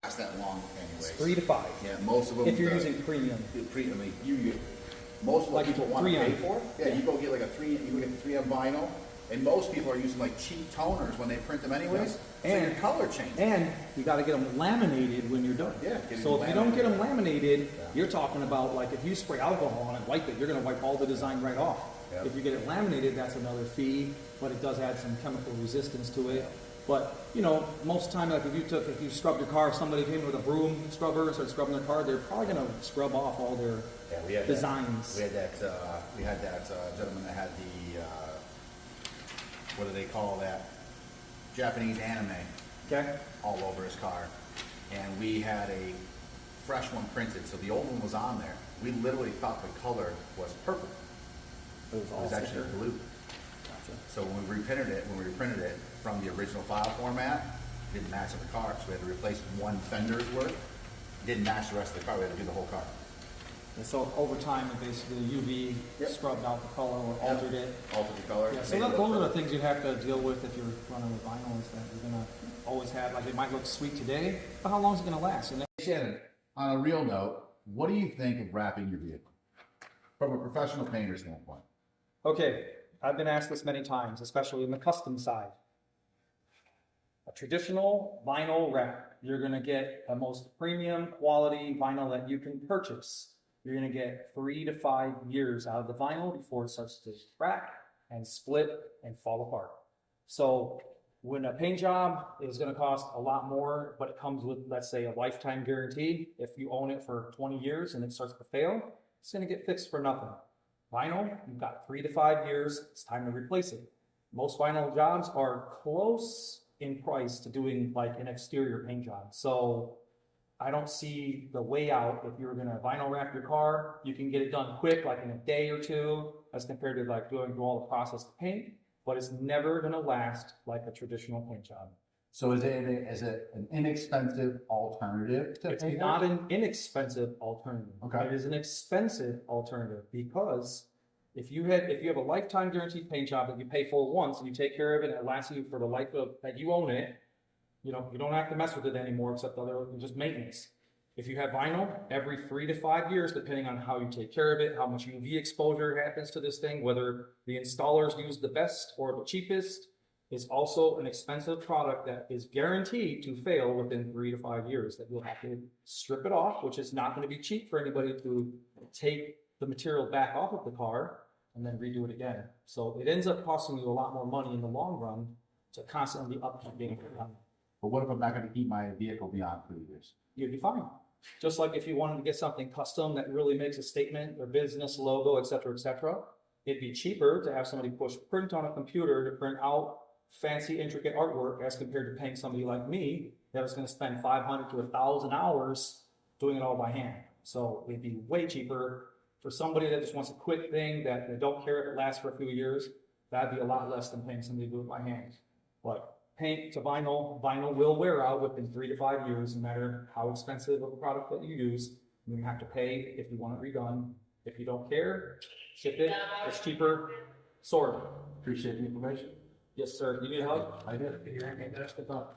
last that long anyways. 3 to 5. Yeah, most of them. If you're using premium. I mean, you get most of what Like people want to 3M. pay for. Yeah, you go get like you go get the 3M vinyl, and most people are using like cheap toners when they print them anyways. Yeah. So your color changes. And you got to get them laminated when you're done. Yeah. So if you don't get them laminated, you're talking about like if you spray alcohol on it, wipe it, you're going to wipe all the design right off. Yeah. If you get it laminated, that's another fee, but it does add some chemical resistance to it. But you know, most of the time, like if you scrubbed your car, if somebody came with a broom scrubber and started scrubbing their car, they're probably going to scrub off all their designs. We had that gentleman that had the what do they call that? Japanese anime. Okay. All over his car, and we had a fresh one printed. So the old one was on there. We literally thought the color was purple. It was actually blue. Gotcha. So when we reprinted it from the original file format, it didn't match the car. So we had to replace one fender's worth. It didn't match the rest of the car. We had to do the whole car. And so over time, it basically UV scrubbed out the color or altered it. Altered the color. Yeah, so those are the things you have to deal with if you're running with vinyl, is that you're gonna always have, like, it might look sweet today, but how long is it gonna last? And Shannon, on a real note, what do you think of wrapping your vehicle from a professional painter standpoint? okay, I've been asked this many times, especially in the custom side. A traditional vinyl wrap, you're gonna get the most premium quality vinyl that you can purchase. You're gonna get 3 to 5 years out of the vinyl before it starts to crack and split and fall apart. So when a paint job is gonna cost a lot more, but it comes with, let's say, a lifetime guarantee, if you own it for 20 years and it starts to fail, it's gonna get fixed for nothing. Vinyl, you've got 3 to 5 years, it's time to replace it. Most vinyl jobs are close in price to doing like an exterior paint job. So I don't see the way out. If you're gonna vinyl wrap your car, you can get it done quick, like in a day or two, as compared to like doing all the process to paint, but it's never gonna last like a traditional paint job. So is it an inexpensive alternative to It's paint? not an inexpensive alternative. Okay. It is an expensive alternative because if you have a lifetime guaranteed paint job that you pay for once and you take care of it and it lasts you for the life of that you own it, you know, you don't have to mess with it anymore except just maintenance. If you have vinyl, every 3 to 5 years, depending on how you take care of it, how much UV exposure happens to this thing, whether the installers use the best or the cheapest, is also an expensive product that is guaranteed to fail within 3 to 5 years, that you'll have to strip it off, which is not going to be cheap for anybody to take the material back off of the car and then redo it again. So it ends up costing you a lot more money in the long run to constantly upkeep. But what if I'm not going to keep my vehicle beyond 3 years? You'd be fine. Just like if you wanted to get something custom that really makes a statement, or business logo, et cetera, it'd be cheaper to have somebody push print on a computer to print out fancy, intricate artwork as compared to paying somebody like me that was going to spend 500 to 1,000 hours doing it all by hand. So it'd be way cheaper for somebody that just wants a quick thing that they don't care if it lasts for a few years. That'd be a lot less than paying somebody to do it by hand. But paint to vinyl will wear out within 3 to 5 years, no matter how expensive of a product that you use. You have to pay if you want it redone. If you don't care, ship it. It's cheaper. Sort. Appreciate the information. Yes, sir. You need help? I did. That's the thought.